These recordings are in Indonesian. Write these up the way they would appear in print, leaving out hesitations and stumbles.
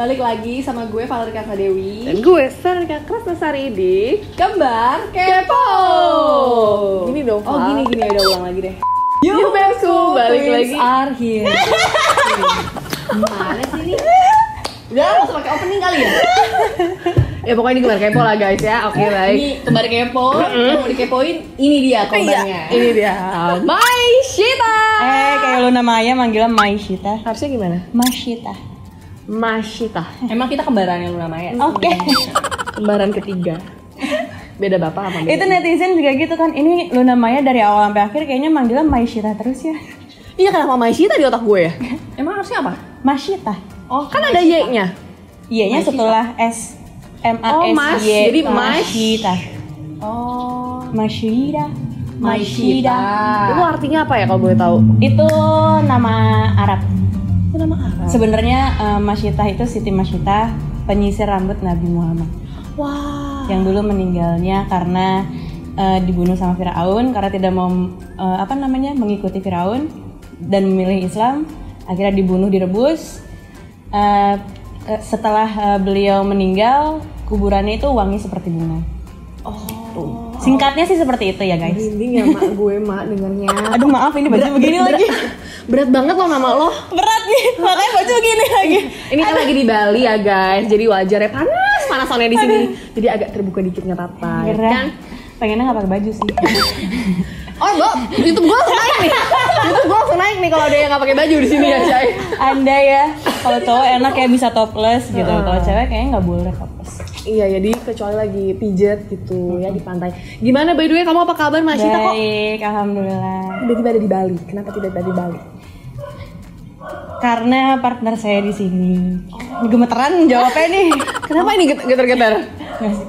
Balik lagi sama gue Valerika Dewi dan gue Sarika Krasnasari di Kembar Kepo. Gini dong, Oh gini udah ulang lagi deh. You Bebku, balik lagi. Are here. Gimana sih ini? Udah langsung pakai opening kali ya? Ya pokoknya ini Kembar Kepo lah guys ya. Oke, baik. Ini Kembar Kepo, mau dikepoin, ini dia kembarnya. Ini dia. Maishita. Kayak Luna Maya manggilnya Maishita. Harusnya gimana? Maishita. Masyita. Emang kita kembarannya Luna Maya? Oke. Kembaran ketiga. Beda bapak apa beda? Itu netizen juga gitu kan. Ini Luna Maya dari awal sampai akhir kayaknya manggilnya Maishita terus ya. Iya, kenapa Masyita di otak gue ya? Emang harusnya apa? Maishita. Oh, kan ada Y-nya. Iya-nya setelah S M Oh, A Mas. S Y. Jadi Maishita. Oh, Maishita. Maishita. Itu artinya apa ya kalau boleh tahu? Itu nama Arab. Itu nama apa? Sebenarnya Masyita itu Siti Masyita, penyisir rambut Nabi Muhammad. Wah. Yang dulu meninggalnya karena dibunuh sama Firaun karena tidak mau mengikuti Firaun dan memilih Islam. Akhirnya dibunuh, direbus. Setelah beliau meninggal, kuburannya itu wangi seperti bunga. Oh. Singkatnya sih seperti itu ya guys. Merinding ya mak gue dengernya. Aduh maaf ini baju begini lagi. Berat banget loh nama lo. Berat nih, makanya baju begini lagi. Ini kan lagi di Bali ya guys, jadi wajar ya panas soalnya di sini. Jadi agak terbuka dikit nggak apa-apa. Ya kan? Pengennya nggak pakai baju sih. Oh, YouTube gue langsung naik nih. YouTube gue langsung naik nih kalau ada yang nggak pakai baju di sini ya, Chay. Anda ya, kalau cowok enak ya bisa topless gitu. Kalau cewek kayaknya nggak boleh topless. Iya, jadi kecuali lagi pijet gitu ya di pantai. Gimana by the way, kamu apa kabar Masyita kok? Baik, alhamdulillah. Tiba-tiba ada di Bali. Kenapa tidak ada di Bali? Karena partner saya di sini. Gemeteran jawabnya nih. Kenapa ini getar-getar?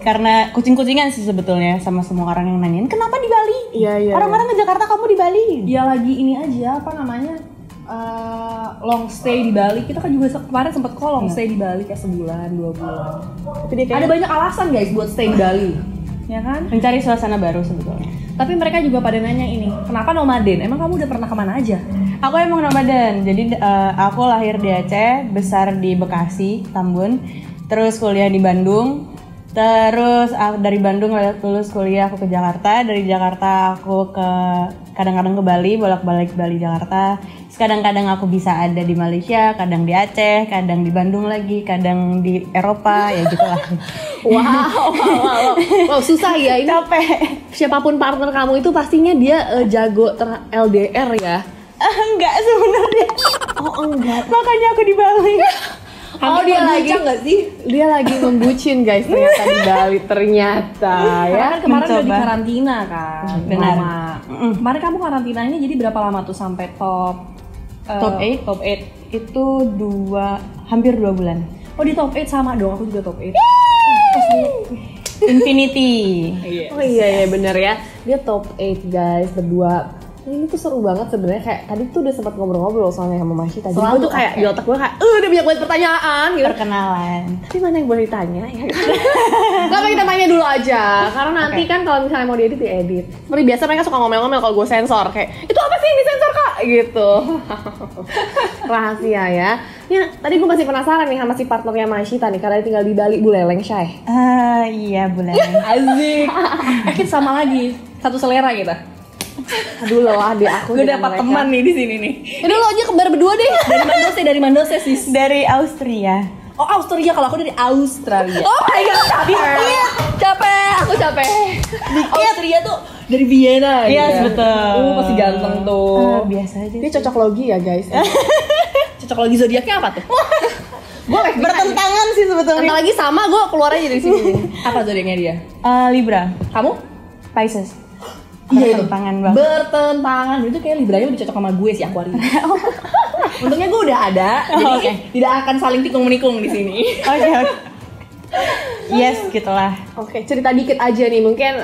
Karena kucing-kucingan sih sebetulnya sama semua orang yang nanyain kenapa di Bali? Iya. Orang-orang di Jakarta, kamu di Bali? dia lagi ini aja apa namanya long stay di Bali. Kita kan juga kemarin sempat long stay di Bali kayak sebulan 2 bulan. Tapi dia Ada banyak alasan guys buat stay di Bali, ya kan? Mencari suasana baru sebetulnya. Tapi mereka juga pada nanya ini, kenapa nomaden? Emang kamu udah pernah kemana aja? Aku emang nomaden, jadi aku lahir di Aceh, besar di Bekasi, Tambun, terus kuliah di Bandung, terus dari Bandung lulus kuliah aku ke Jakarta, dari Jakarta aku kadang-kadang ke Bali, bolak-balik Bali Jakarta, kadang-kadang aku bisa ada di Malaysia, kadang di Aceh, kadang di Bandung lagi, kadang di Eropa, ya gitulah. Wow, susah ya ini. Capek. Siapapun partner kamu itu pastinya dia jago LDR ya. Enggak sebenarnya. Oh enggak. Makanya aku di Bali. Oh dia lagi nggak sih? Dia lagi membucin guys ternyata di Bali ternyata ya. Kan kemarin udah di Mencoba. karantina kan. Benar. Lama. Kemarin kamu karantinanya jadi berapa lama tuh sampai top 8? Top 8. Itu hampir 2 bulan. Oh di top 8 sama dong, aku juga top 8. Infinity. Oh iya bener ya. Dia top 8 guys berdua. Ini tuh seru banget sebenarnya, kayak tadi tuh udah sempat ngobrol-ngobrol soalnya sama Masyita. Jadi gue tuh kayak di otak gue kayak udah banyak banget pertanyaan gitu. Perkenalan. Tapi mana yang boleh ditanya ya? Gak apa kita tanya dulu aja. Karena nanti kan kalau misalnya mau diedit, diedit. Seperti biasa mereka suka ngomel-ngomel kalau gue sensor. Kayak, itu apa sih yang disensor kak? Gitu. Rahasia ya. Ya, tadi gue masih penasaran nih sama si partnernya Masyita nih. Karena dia tinggal di Bali, Buleleng, Syai. Iya bulan. Asik. Kita sama lagi, satu selera kita. Aduh lelah deh aku. Gue dapat teman nih di sini nih. Udah lo aja kembar berdua deh. Dari Mandose sis. Dari Austria. Oh Austria, kalau aku dari Australia. Oh my god, capek. Aku capek. Austria tuh dari Vienna. Iya betul. Pasti ganteng tuh. Biasa aja. Dia cocok logi ya guys. Cocok lagi zodiaknya apa tuh? Gue Bertentangan sih sebetulnya. Entar lagi sama gue keluar aja dari sini. Apa zodiaknya dia? Libra. Kamu? Pisces. Iya itu. Bertentangan banget. Bertentangan. Itu kayak Libranya lebih cocok sama gue sih, Aquarius. Untungnya gue udah ada, jadi tidak akan saling tikung-menikung di sini. Oke. Yes, gitulah. Oke, cerita dikit aja nih, mungkin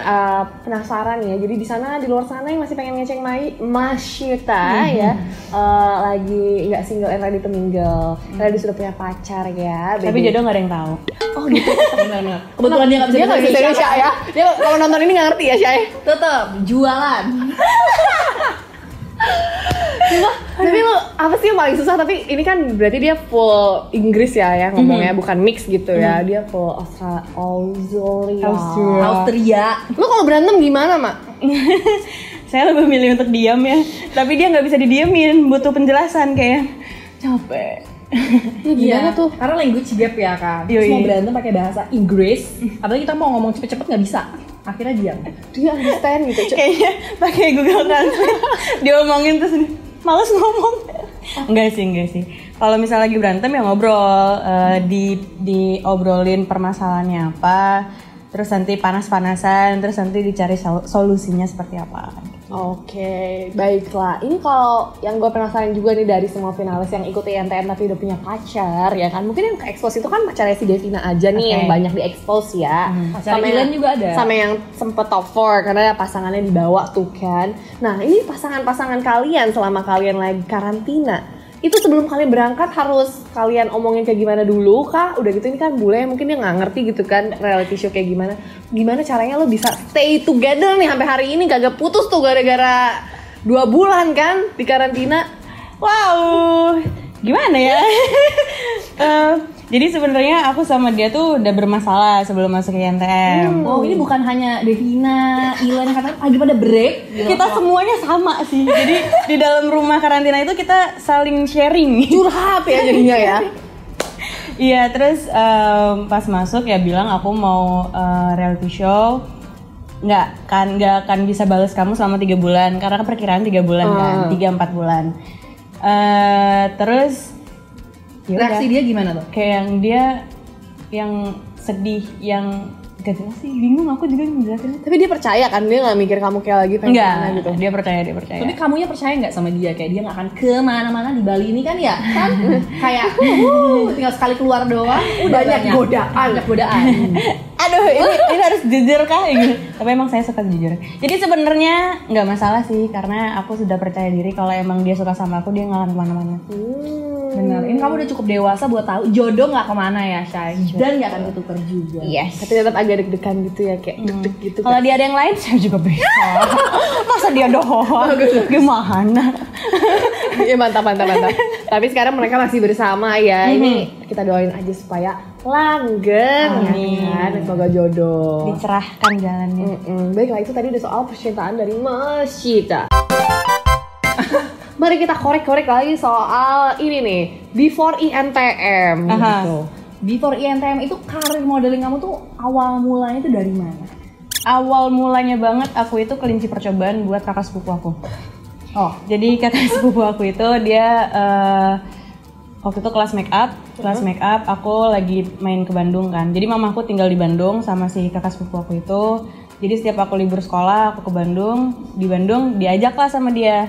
penasaran ya. Jadi di sana, di luar sana yang masih pengen ngecek Masyita ya, lagi nggak single and ready to mingle, ready sudah punya pacar ya. Tapi jodoh nggak ada yang tahu. Oh gitu. Benar-benar. Kebetulan dia nggak bisa bahasa Indonesia ya. Dia kalau nonton ini nggak ngerti ya Syai. Tetap jualan. Cuma Tapi lo apa sih yang paling susah? Tapi ini kan berarti dia full Inggris ya ngomongnya, bukan mix gitu ya. Dia full Austria. Lo kalau berantem gimana, Mak? Saya lebih milih untuk diam ya. Tapi dia nggak bisa didiemin, butuh penjelasan kayak capek. Gimana tuh? Karena language gap ya kan. Terus mau berantem pakai bahasa Inggris, apalagi kita mau ngomong cepet-cepet nggak bisa. Akhirnya diam. Dia understand gitu. Kayaknya pakai Google Translate. Dia omongin terus males ngomong. Enggak sih. Kalau misalnya lagi berantem ya ngobrol, diobrolin permasalahannya apa, terus nanti panas-panasan, terus nanti dicari solusinya seperti apa. Oke, baiklah. Ini kalau yang gue penasaran juga nih dari semua finalis yang ikut INTM tapi udah punya pacar ya kan. Mungkin yang ke-expose itu kan pacarnya si Devina aja nih yang banyak di-expose ya. Pacar Ilan juga ada. Sama yang sempet top 4 karena pasangannya dibawa tuh kan. Nah ini pasangan-pasangan kalian selama kalian lagi karantina. Itu sebelum kalian berangkat harus kalian omongin kayak gimana dulu kah? Udah gitu ini kan bule mungkin dia nggak ngerti gitu kan reality show kayak gimana. Gimana caranya lo bisa stay together nih sampai hari ini kagak putus tuh gara-gara 2 bulan kan di karantina? Wow, gimana ya? Jadi sebenarnya aku sama dia tuh udah bermasalah sebelum masuk ke INTM. Oh ini bukan hanya Devina, Ilan yang katanya lagi pada break. Kita semuanya sama sih. Jadi di dalam rumah karantina itu kita saling sharing. Curhat ya jadinya ya. Iya, terus pas masuk ya bilang aku mau reality show. Nggak akan bisa balas kamu selama 3 bulan karena perkiraan 3 bulan kan, 3-4 bulan. Terus reaksi dia gimana tuh? Kayak yang dia yang sedih, yang gak jelas sih, bingung aku juga ngejelasin. Tapi dia percaya kan, dia nggak mikir kamu kayak lagi pengen kemana gitu. Dia percaya. Tapi kamunya percaya nggak sama dia? Kayak dia nggak akan kemana-mana di Bali ini kan ya? Kan kayak tinggal sekali keluar doang, udah banyak godaan. Aduh, ini harus jujur kah? Gitu. Tapi emang saya suka jujur. Jadi sebenarnya nggak masalah sih, karena aku sudah percaya diri kalau emang dia suka sama aku, dia nggak akan kemana-mana. Bener, ini kamu udah cukup dewasa buat tahu jodoh nggak kemana ya, Shay, dan nggak akan ketukar juga. Yes. Tapi tetap agak deg-degan gitu ya, kayak deg-deg gitu. Kalau dia ada yang lain, saya juga bisa. Masa dia doang? Gimana? Iya mantap. Tapi sekarang mereka masih bersama ya. Ini kita doain aja supaya langgeng ya kan, semoga jodoh. Dicerahkan jalannya. Baiklah, itu tadi udah soal percintaan dari Masyita. Mari kita korek-korek lagi soal ini nih, before INTM gitu. Before INTM itu karir modeling kamu tuh awal mulanya itu dari mana? Awal mulanya banget aku itu kelinci percobaan buat kakak sepupu aku. Jadi kakak sepupu aku itu dia waktu itu kelas make up, aku lagi main ke Bandung kan. Jadi mamaku tinggal di Bandung sama si kakak sepupu aku itu. Jadi setiap aku libur sekolah, aku ke Bandung. Di Bandung diajaklah sama dia.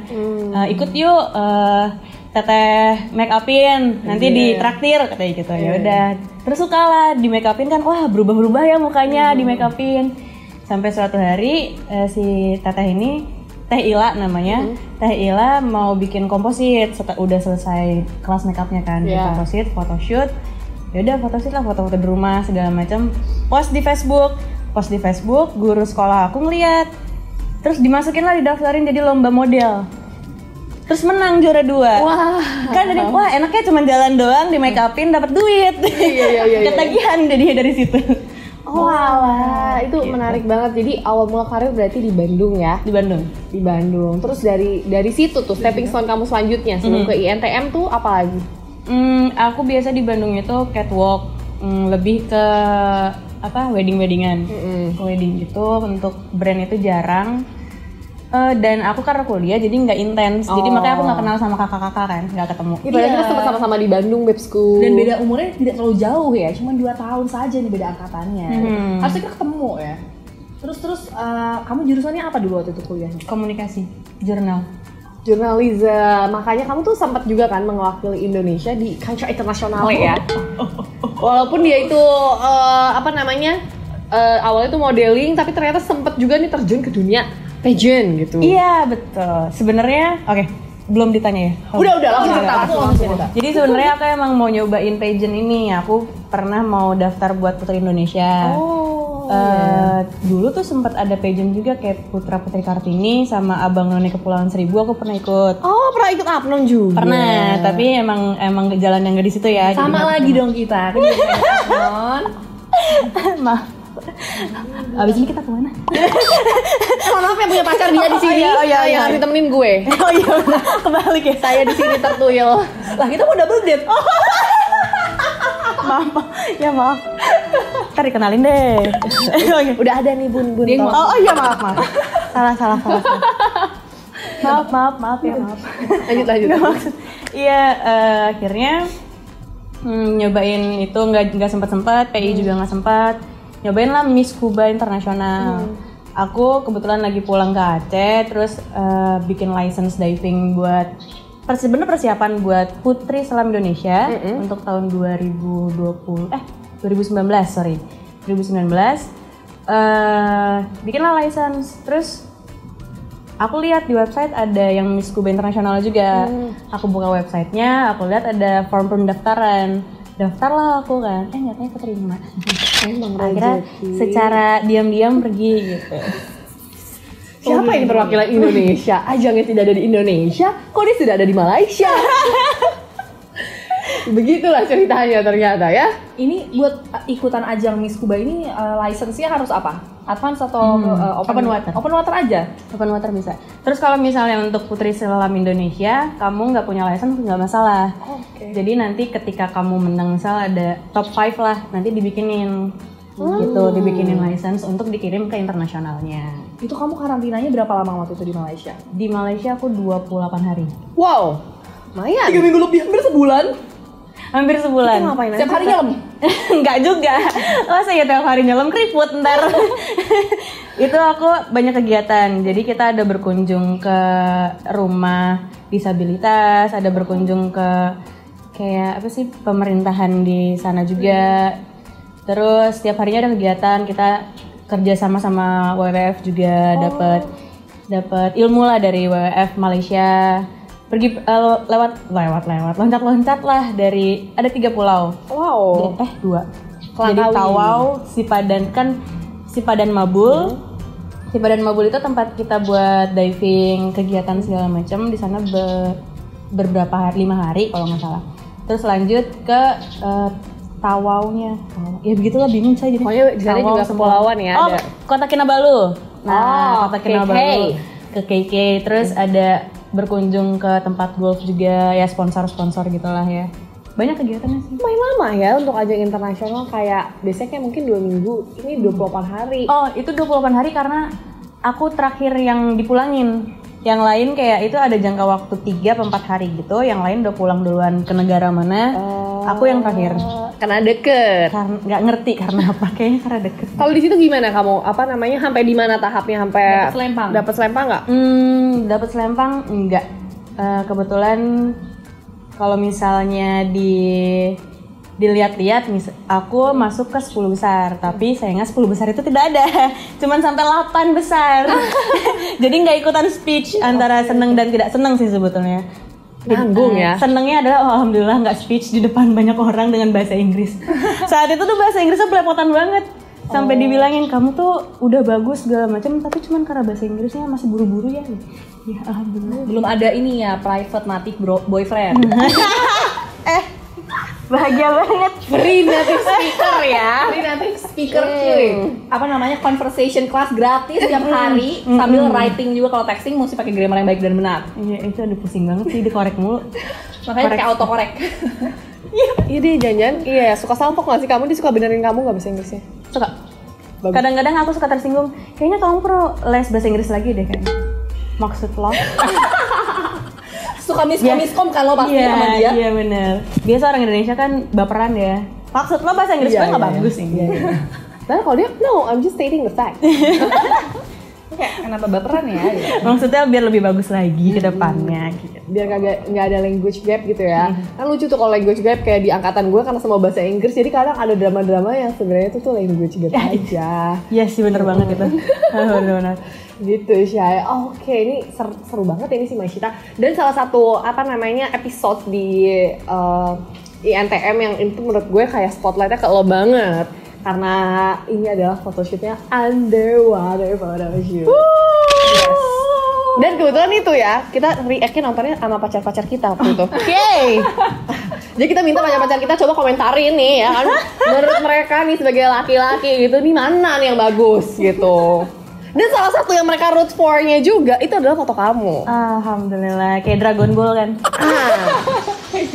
Ikut yuk teteh make upin, nanti ditraktir katanya gitu. Ya udah. Terus suka lah di make upin kan, wah berubah-berubah ya mukanya di make upin. Sampai suatu hari si teteh ini, Teh Ila namanya, Teh Ila mau bikin komposit. Udah selesai kelas make upnya kan, bikin komposit, photoshoot. Ya udah photoshoot lah, foto-foto di rumah segala macam. Post di Facebook, guru sekolah aku ngeliat. Terus dimasukin lah, didaftarin jadi lomba model. Terus menang juara 2. Wah. Kan jadi wah enaknya cuma jalan doang di make upin dapat duit. Iya. Ketagihan jadinya dari situ. Wah, itu gitu. Menarik banget. Jadi awal mula karir berarti di Bandung ya? Di Bandung. Terus dari situ tuh stepping stone kamu selanjutnya sebelum ke INTM tuh apa lagi? Aku biasa di Bandung itu catwalk, lebih ke weddingan. Wedding gitu, untuk brand itu jarang. Dan aku karena kuliah jadi nggak intens, jadi makanya aku nggak kenal sama kakak-kakak kan, nggak ketemu. Padahal kita sempat sama-sama di Bandung Babe School. Dan beda umurnya tidak terlalu jauh ya, cuma 2 tahun saja nih beda angkatannya. Harusnya kita ketemu ya. Terus kamu jurusannya apa dulu waktu itu kuliahnya? Komunikasi, jurnalisme. Makanya kamu tuh sempat juga kan mewakili Indonesia di kancah internasional ya. Walaupun dia itu awalnya tuh modeling, tapi ternyata sempat juga nih terjun ke dunia pageant gitu. Iya betul. Sebenarnya belum ditanya ya. Udah langsung cerita. Jadi sebenarnya aku emang mau nyobain pageant ini. Aku pernah mau daftar buat Putri Indonesia. Dulu tuh sempat ada pageant juga kayak Putra Putri Kartini sama Abang None Kepulauan Seribu, aku pernah ikut. Oh, pernah ikut Apnon juga? Pernah, tapi emang jalan yang gak di situ ya. Sama lagi dong kita. Kan Apnon. Maaf. Abis ini kita kemana? Maaf ya punya pacar dia di sini. Oh iya. Yang harus ditemenin gue. Oh iya, kebalik ya. Saya di sini tertuyul. Lah kita mau double date. Maaf. Ntar dikenalin deh. Udah ada nih bun. Oh iya maaf. Salah. Maaf ya. Lanjut. Nggak maksud. Iya, akhirnya nyobain itu nggak sempat. PI juga nggak sempat. Nyobain lah Miss Kuba Internasional. Aku kebetulan lagi pulang ke Aceh, terus bikin license diving buat persiapan buat Putri Selam Indonesia untuk tahun 2019. Bikinlah license, terus aku lihat di website ada yang Miss Kuba Internasional juga. Aku buka websitenya, aku lihat ada form pendaftaran. Daftarlah aku kan, nyatanya keterima. Akhirnya secara diam-diam pergi gitu. Siapa yang perwakilan Indonesia? Ajangnya tidak ada di Indonesia, kok dia sudah ada di Malaysia? Begitulah ceritanya ternyata ya. Ini buat ikutan ajang Miss Kuba ini license-nya harus apa? Advance atau Open water. Open water aja? Open water bisa. Terus kalau misalnya untuk Putri Selam Indonesia, kamu nggak punya license nggak masalah. Jadi nanti ketika kamu menang, misal ada top 5 lah, nanti dibikinin gitu, dibikinin license untuk dikirim ke internasionalnya. Itu kamu karantinanya berapa lama waktu itu di Malaysia? Di Malaysia aku 28 hari. Wow, lumayan. 3 minggu lebih, hampir sebulan. Hampir sebulan. Itu ngapain? Setiap hari nyelam? Enggak juga. Masa ya tiap hari nyelam keriput ntar. Itu aku banyak kegiatan. Jadi kita ada berkunjung ke rumah disabilitas, ada berkunjung ke kayak apa sih pemerintahan di sana juga. Terus setiap harinya ada kegiatan, kita kerja sama WWF juga, dapat ilmu lah dari WWF Malaysia. Pergi lewat loncat-loncat lah dari ada 3 pulau. Wow. 2. Jadi Tawau, Sipadan Mabul. Sipadan Mabul itu tempat kita buat diving, kegiatan segala macam di sana beberapa hari, 5 hari kalau nggak salah. Terus lanjut ke Tawau-nya. Ya begitulah, bingung saya jadi. Pokoknya di sana juga kepulauan ya. Oh, ada. Kota Kinabalu. Kota Kinabalu. Ke KK. Terus ada berkunjung ke tempat golf juga, ya sponsor gitulah ya. Banyak kegiatannya sih. Lumayan lama ya untuk ajang internasional, kayak biasanya kayak mungkin 2 minggu, ini 28 hari. Oh, itu 28 hari karena aku terakhir yang dipulangin. Yang lain kayak itu ada jangka waktu 3-4 hari gitu, yang lain udah pulang duluan ke negara mana. Aku yang terakhir. Karena deket. Karena nggak ngerti karena apa, kayaknya karena deket. Kalau di situ gimana kamu? Apa namanya? Sampai di mana tahapnya? Sampai Dapat selempang. Dapat selempang nggak? Dapat selempang enggak. Kebetulan kalau misalnya dilihat-lihat, aku masuk ke 10 besar, tapi sayangnya 10 besar itu tidak ada, cuman sampai 8 besar. Jadi nggak ikutan speech, antara seneng dan tidak seneng sih sebetulnya. Nanggung ya. Senengnya adalah alhamdulillah nggak speech di depan banyak orang dengan bahasa Inggris. Saat itu tuh bahasa Inggrisnya belepotan banget. Sampai dibilangin kamu tuh udah bagus segala macam, tapi cuman karena bahasa Inggrisnya masih buru-buru ya. Ya alhamdulillah. Belum ada ini ya, private native boyfriend. Bahagia banget. Free native speaker ya. Free native speaker cuy. Apa namanya, conversation class gratis tiap hari, sambil writing juga. Kalau texting mesti pakai grammar yang baik dan benar. Iya, itu ada pusing banget sih, dikorek mulu. Makanya kayak autokorek. Iya deh, jangan. Iya, suka salpok nggak sih kamu? Dia suka benerin kamu nggak bahasa Inggrisnya? Suka. Bagus. Kadang-kadang aku suka tersinggung. Kayaknya kamu perlu les bahasa Inggris lagi deh kayaknya. Maksud lo? Suka miskom kalau pasti sama dia. Iya benar. Biasa orang Indonesia kan baperan ya. Maksud lo bahasa Inggris gue nggak bagus sih. Nah kalau dia, no, I'm just stating the fact. Kayak kenapa baperan ya? Maksudnya biar lebih bagus lagi ke depannya gitu. Biar nggak ada language gap gitu ya. Kan lucu tuh kalau language gap kayak di angkatan gue karena semua bahasa Inggris, jadi kadang ada drama-drama yang sebenarnya itu tuh language gap aja. Iya sih, bener banget itu. Bener-bener. Gitu Syai. Oke, ini seru banget ini sih Maishita. Dan salah satu episode di INTM yang itu menurut gue kayak spotlightnya ke lo banget. karena ini adalah photoshootnya underwater photoshoot. Dan kebetulan itu ya, kita react-nya nontonnya sama pacar-pacar kita waktu itu. Oke. Jadi kita minta pacar-pacar kita coba komentarin nih ya kan. Menurut mereka nih sebagai laki-laki gitu, nih mana nih yang bagus gitu. Dan salah satu yang mereka root for-nya juga itu adalah foto kamu. Alhamdulillah, kayak Dragon Ball kan.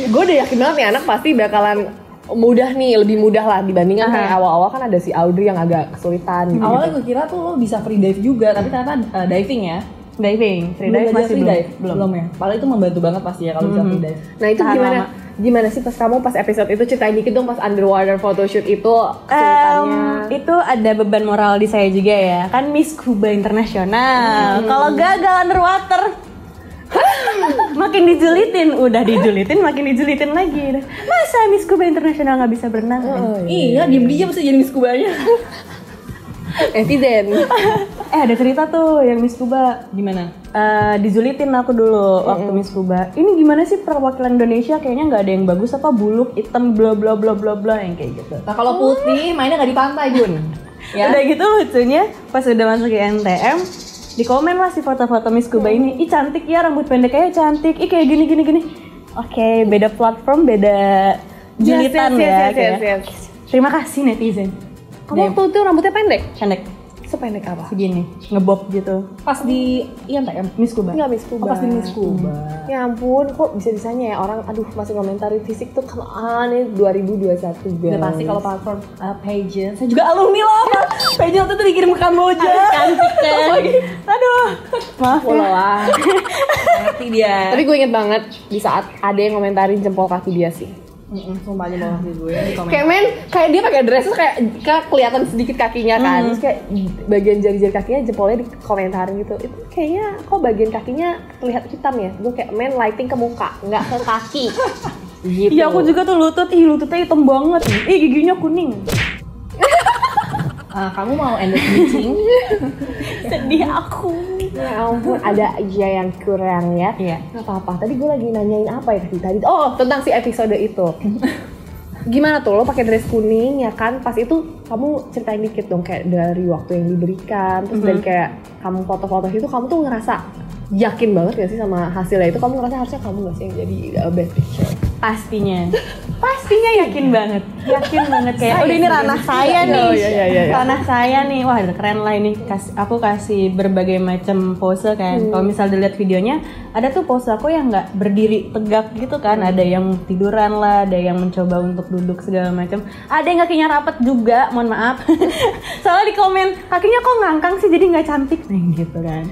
Gue udah yakin banget nih anak pasti bakalan mudah nih, lebih mudah lah dibandingkan kayak awal-awal kan ada si Audrey yang agak kesulitan gitu. Awalnya gue kira tuh lo bisa free dive juga, tapi ternyata diving ya. Diving, free dive Belum masih free dive? belum. ya. Padahal itu membantu banget pasti ya kalau bisa free dive. Nah itu Tahan gimana? lama. Gimana sih pas kamu pas episode itu ceritain dikit dong pas underwater photoshoot itu kesulitannya. Itu ada beban moral di saya juga ya, kan Miss Scuba Internasional. Kalau gagal underwater, makin dijulitin, udah dijulitin, makin dijulitin lagi. Masa Miss Scuba Internasional nggak bisa berenang? Iya, diem-diem mesti jadi Miss Scuba-nya. Netizen. Ada cerita tuh yang Miss Scuba. Gimana? Dijulitin aku dulu waktu Miss Scuba. Ini gimana sih perwakilan Indonesia kayaknya nggak ada yang bagus, apa buluk, hitam, bla bla bla bla bla yang kayak gitu. Nah kalau putih mainnya nggak di pantai Bun. Ya. Udah gitu lucunya pas udah masuk ke NTM, di komen lah si foto-foto Miss Scuba ini. Ih cantik ya, rambut pendeknya cantik. Ih kayak gini. Oke, beda platform, beda julitan yes. Terima kasih netizen. Kamu waktu itu rambutnya pendek? Pendek Sependek apa? segini, ngebob gitu. Pas di INTM Miss Scuba. Enggak Miss Scuba. Oh, pas di Miss Scuba. Ya ampun, kok bisa-bisanya ya orang aduh masih komentarin fisik tuh come on ini 2021 guys. Udah pasti kalau platform pageant. Saya juga alumni loh. Pageant itu dikirim ke Kamboja. Cantik kan? Aduh, maaf ya. Wah. Ngerti dia. Tapi gue inget banget di saat ada yang komentarin jempol kaki dia sih. Sumpah aja bawah gue di komen. Kayak men, kayak dia pakai dress terus kayak kelihatan sedikit kakinya kan. Terus kayak bagian jari-jari kakinya jempolnya dikomentarin gitu. Itu kayaknya kok bagian kakinya terlihat hitam ya. Gue kayak men lighting ke muka, nggak ke kaki. Gitu. Iya aku juga tuh lututnya hitam banget. Ih giginya kuning. Kamu mau endorse bleaching? Sedih aku. Ya ampun, ada aja yang kurang ya. Iya. Gak apa-apa. Tadi gue lagi nanyain apa ya tadi? Oh, tentang si episode itu. Gimana tuh lo pakai dress kuning ya kan? Pas itu kamu ceritain dikit dong kayak dari waktu yang diberikan, terus dari kayak kamu foto-foto itu kamu tuh ngerasa yakin banget gak sih sama hasilnya itu? Kamu ngerasa harusnya kamu gak sih yang jadi best picture? Pastinya yakin banget kayak udah ini ranah saya nih. Ranah saya nih. Wah, udah keren lah ini. Aku kasih berbagai macam pose kan. Kalau misal dilihat videonya, ada tuh pose aku yang nggak berdiri tegak gitu kan. Ada yang tiduran lah, ada yang mencoba untuk duduk segala macam. Ada yang kakinya rapet juga, mohon maaf. Soalnya di komen kakinya kok ngangkang sih jadi nggak cantik nih gitu kan.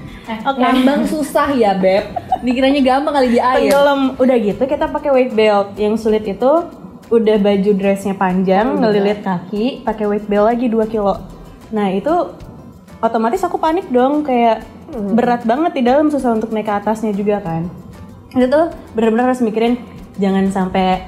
Ngambang susah ya Beb. Dikiranya gampang kali di air. Tenggelam. Udah gitu kita pakai weight belt. Yang sulit itu udah baju dressnya panjang, ngelilit kaki, pakai weight belt lagi 2 kilo. Nah itu otomatis aku panik dong, kayak berat banget di dalam, susah untuk naik ke atasnya juga kan. Itu tuh bener-bener harus mikirin jangan sampai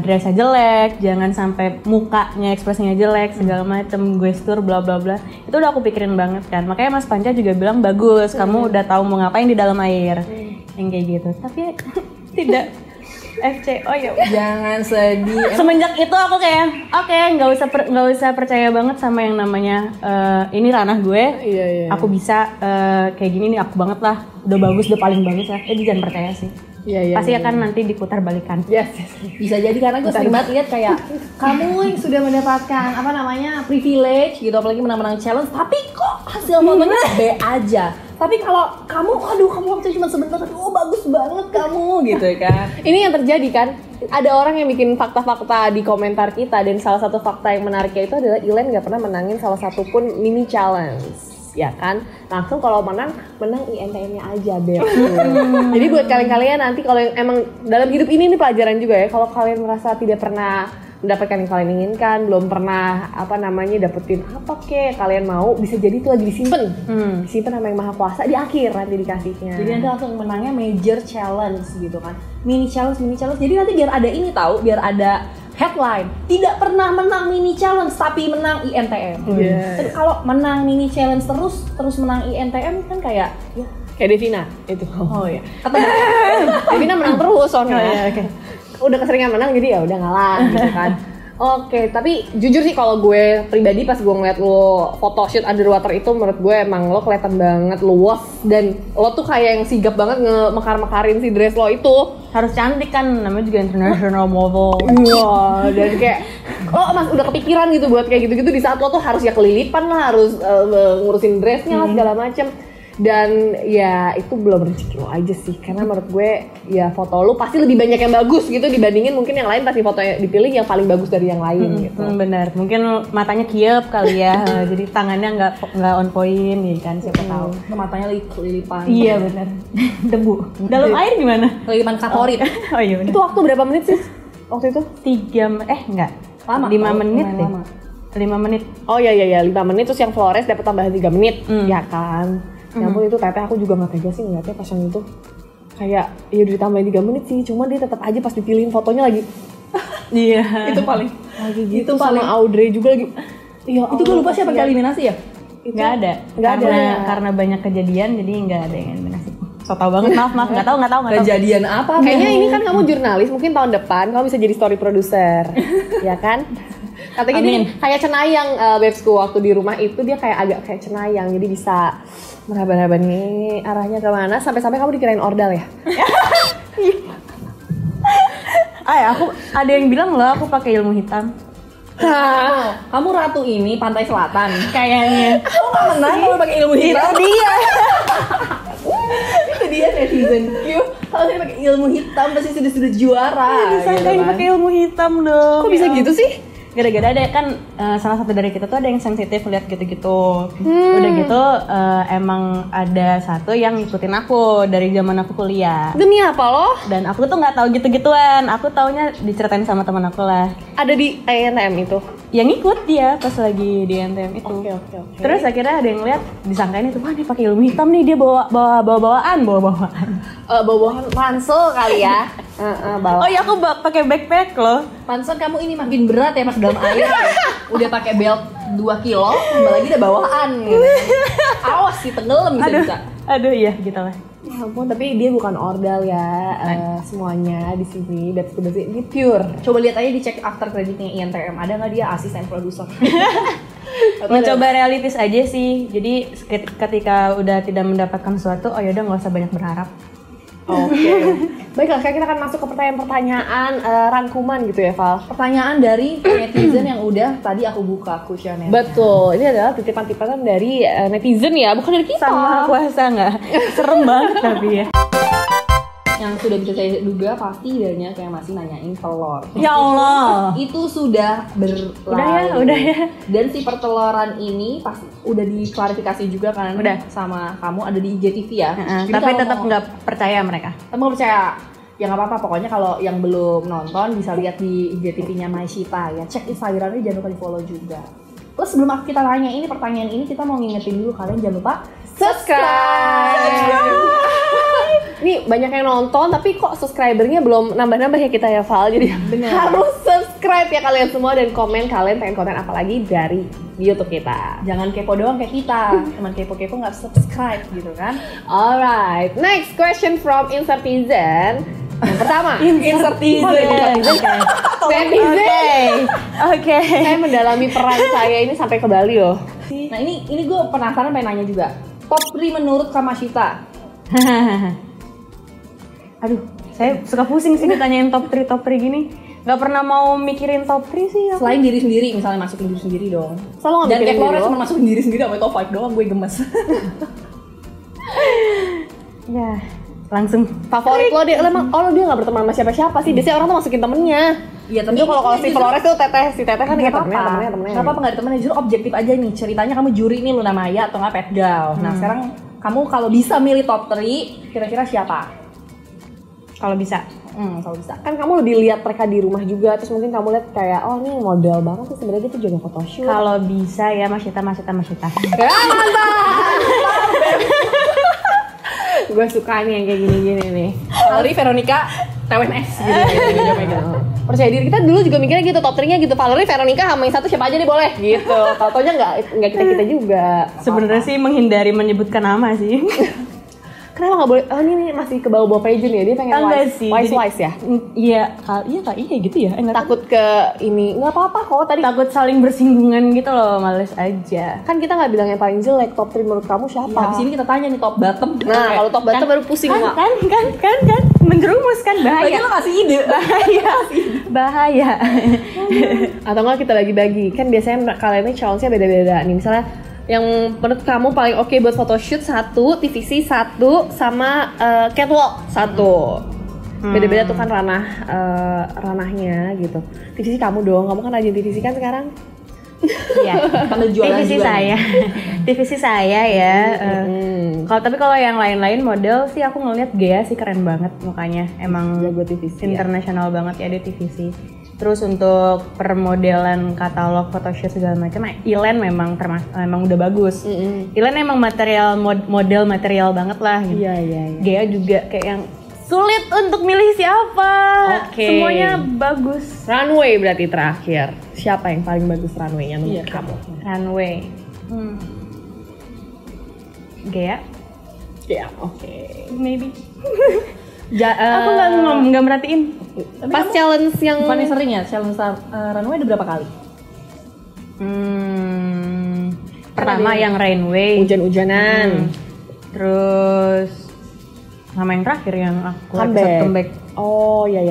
dressnya jelek, jangan sampai mukanya ekspresinya jelek, segala macem, gestur bla bla bla. Itu udah aku pikirin banget kan. Makanya Mas Panca juga bilang bagus, kamu udah tahu mau ngapain di dalam air. Yang kayak gitu. Tapi tidak FCO ya. Jangan sedih. Semenjak itu aku kayak oke, nggak usah percaya banget sama yang namanya ini ranah gue. Iya. Aku bisa kayak gini nih, aku banget lah. Udah bagus, udah paling bagus ya. Dia jangan percaya sih. Iya. Pasti akan nanti diputar balikan. Yes. Bisa jadi karena gue sering banget lihat kayak kamu yang sudah mendapatkan privilege gitu, apalagi menang-menang challenge, tapi kok hasil fotonya B aja. Tapi kalau kamu waktu cuma sebentar, bagus banget kamu gitu kan. Ini yang terjadi kan, ada orang yang bikin fakta-fakta di komentar kita, dan salah satu fakta yang menariknya itu adalah Ilen nggak pernah menangin salah satu pun mini challenge, ya kan? Langsung kalau menang INTM-nya aja Beb. Jadi buat kalian-kalian nanti kalau yang emang dalam hidup ini pelajaran juga ya, kalau kalian merasa tidak pernah mendapatkan yang kalian inginkan, belum pernah dapetin apa kalian mau, bisa jadi itu lagi disimpan sama yang maha kuasa di akhir nanti dikasihnya. Jadi nanti langsung menangnya major challenge gitu kan, mini challenge. Jadi nanti biar ada biar ada headline, tidak pernah menang mini challenge tapi menang INTM. Tapi kalau menang mini challenge terus menang INTM kan kayak Devina itu. Oh iya. Devina menang terus soalnya. Oke. Udah keseringan menang jadi ya udah ngalah gitu kan. Oke, tapi jujur sih kalau gue pribadi pas gue ngeliat lo photoshoot underwater itu menurut gue emang lo kelihatan banget luas dan lo tuh kayak yang sigap banget ngemekar-mekarin si dress lo itu. Harus cantik kan, namanya juga international model. Wah, dan kayak lo mas udah kepikiran gitu buat kayak gitu-gitu di saat lo tuh harus ya kelilipan lah, harus ngurusin dressnya lah segala macem. Dan ya itu belum rezeki lo aja sih, karena menurut gue ya foto lo pasti lebih banyak yang bagus gitu dibandingin mungkin yang lain pasti foto yang dipilih yang paling bagus dari yang lain gitu. Bener, mungkin matanya kiep kali ya, jadi tangannya nggak on point ya kan, siapa tahu. Matanya lagi kelilipan. Iya bener, debu. Dalam air gimana? Kelilipan katorit. Oh iya bener. Itu waktu berapa menit sih waktu itu? 5 Lama. menit deh. Lama. 5 menit. Oh iya 5 menit terus yang Flores dapat tambahan 3 menit, ya kan? Ya ampun itu teteh aku juga nggak tega sih ngeliatnya pas yang itu. Kayak ya udah ditambahin 3 menit sih, cuma dia tetap aja pas dipilihin fotonya lagi. Iya. Itu paling. Lagi gitu Itu paling. sama Audrey juga lagi. Iya. Itu gue lupa siapa yang eliminasi ya? Nggak ada. Nggak ada. Karena banyak kejadian jadi nggak ada yang eliminasi. So tau banget, maaf nggak tahu. Kejadian apa? Kayaknya ini kan kamu jurnalis, mungkin tahun depan kamu bisa jadi story producer, ya kan? Katanya Amin. dia kayak cenayang, babesku waktu di rumah itu dia kayak agak kayak cenayang, jadi bisa meraba-raba nih arahnya kemana, sampai-sampai kamu dikirain ordal ya? Aku ada yang bilang loh aku pakai ilmu hitam. Kamu ratu ini pantai selatan. Kayaknya. Kamu nggak menang kalau pakai ilmu hitam. Itu dia netizen. Kalau saya pakai ilmu hitam pasti sudah juara. Disangkain pakai ilmu hitam dong. Kok bisa gitu sih? Gara-gara ada kan salah satu dari kita tuh ada yang sensitif lihat gitu-gitu. Udah gitu emang ada satu yang ngikutin aku dari zaman aku kuliah. Demi apa loh? Dan aku tuh nggak tahu gitu-gituan. Aku taunya diceritain sama teman aku lah. Ada di ANM itu? Yang ngikut dia pas lagi di NTM itu. Oke. Terus akhirnya ada yang lihat disangkain itu, wah dia pakai ilmu hitam nih, dia bawa-bawaan. Bawa-bawahan ransel kali ya? Bawa. Oh iya aku pakai backpack loh. Pantesan kamu ini makin berat ya pas dalam air. Udah pakai belt 2 kilo, tambah lagi udah bawaan gitu. Awas sih tenggelam bisa. Aduh iya gitu lah. Ya ampun, tapi dia bukan ordal ya, semuanya di sini bersih ini pure. Coba lihat aja di cek after creditnya INTM, ada nggak dia asisten produser? Mencoba realistis aja sih. Jadi ketika udah tidak mendapatkan sesuatu, oh yaudah nggak usah banyak berharap. Oke. Baiklah, sekarang kita akan masuk ke pertanyaan-pertanyaan rangkuman gitu ya, Val. Pertanyaan dari netizen yang udah tadi aku buka kuesioner. Betul, ini adalah titipan-titipan dari netizen ya, bukan dari kita. Sama kuasa nggak? Serem banget tapi ya. Yang sudah bisa saya duga pasti banyak yang masih nanyain telur. Ya Allah. Itu sudah berlalu. Udah ya. Dan si perteloran ini pasti udah diklarifikasi juga kan Udah. sama kamu ada di IGTV ya. Jadi Tapi kalau tetap mau- nggak percaya mereka. Tapi nggak percaya. Ya nggak apa-apa, pokoknya kalau yang belum nonton bisa lihat di IGTV-nya Maishita ya. Cek Instagramnya, jangan lupa di follow juga. Terus sebelum kita tanya ini pertanyaan ini, kita mau ngingetin dulu kalian jangan lupa subscribe. Ini banyak yang nonton tapi kok subscribernya belum nambah-nambah ya kita ya, Val. Jadi harus subscribe ya kalian semua dan komen kalian pengen konten apa lagi dari YouTube kita. Jangan kepo doang kayak kita, cuman kepo-kepo nggak subscribe gitu kan? Alright, next question from Insertizen. Yang pertama, Insertizen. netizen. Oke. Saya mendalami peran saya ini sampai ke Bali loh. Nah ini gue penasaran pengen nanya juga. Top 3 menurut Kamashita. Aduh, saya suka pusing sih ditanyain top 3 gini. Gak pernah mau mikirin top 3 sih aku. Selain diri sendiri, misalnya masukin diri sendiri dong. Selalu nggak Dan mikirin kayak Flores diri lo? cuma masukin diri sendiri sampai top 5 doang, gue gemes. Ya, langsung Favorit lo dia emang dia nggak berteman sama siapa-siapa sih. Biasanya orang tuh masukin temennya. Iya, Tapi kalau si Flores tuh si teteh kan kayak temennya. Gak apa-apa, gak ada temennya, justru objektif aja nih. Ceritanya kamu juri nih Luna Maya atau nggak Petgal. Nah sekarang kamu kalau bisa milih top 3, kira-kira siapa? kalau bisa. Kalau bisa. Kan kamu lebih lihat mereka di rumah juga, terus mungkin kamu lihat kayak oh nih model banget sih sebenarnya dia tuh juga photoshoot. Kalau bisa ya Masyita. Ya mantap. Gue suka nih yang kayak gini-gini nih. Valerie Veronica TWNS gitu. Percaya diri, kita dulu juga mikirnya gitu, top 3-nya gitu. Valerie, Veronica sama yang satu siapa aja deh boleh gitu. Tau-taunya nggak kita juga. Sebenarnya sih menghindari menyebutkan nama sih. Kenapa nggak boleh? Oh ini masih ke bawah pageant ya, dia pengen Enggak wise, sih, wise ya. Iya, iya gitu ya. Takut ke ini, nggak apa-apa kok tadi. Takut saling bersinggungan gitu loh, males aja. Kan kita nggak bilang yang paling jelek, top 3 menurut kamu siapa? Habis ini kita tanya nih top bottom. Nah, kalau top bottom baru pusing Mak. Kan, menjerumus kan bahaya. Lagi lo kasih ide. Bahaya. Atau nggak kita bagi-bagi, kan biasanya kalian ini challenge-nya beda-beda nih. Misalnya yang menurut kamu paling oke buat photoshoot 1, TVC 1, sama catwalk 1. Beda-beda tuh kan ranahnya gitu. TVC kamu dong, kamu kan rajin TVC kan sekarang? Iya, divisi saya. Divisi saya ya. Tapi kalau yang lain-lain model sih aku ngeliat Gea sih keren banget mukanya. Emang jago TVC internasional banget ya dia TVC. Terus untuk permodelan katalog photoshoot segala macam, Ilen memang udah bagus. Ilen emang model material banget lah gitu. Iya. Gea juga kayak yang sulit untuk milih siapa. Oke. Semuanya bagus. Runway berarti terakhir. Siapa yang paling bagus runway-nya menurut kamu? Runway. Gea. Ya, oke. Maybe. Aku nggak merhatiin. Pas challenge yang Bukannya sering ya, challenge runway ada berapa kali? Pertama yang Rainway. hujan-hujanan. Terus sama yang terakhir yang aku Comeback. Oh ya.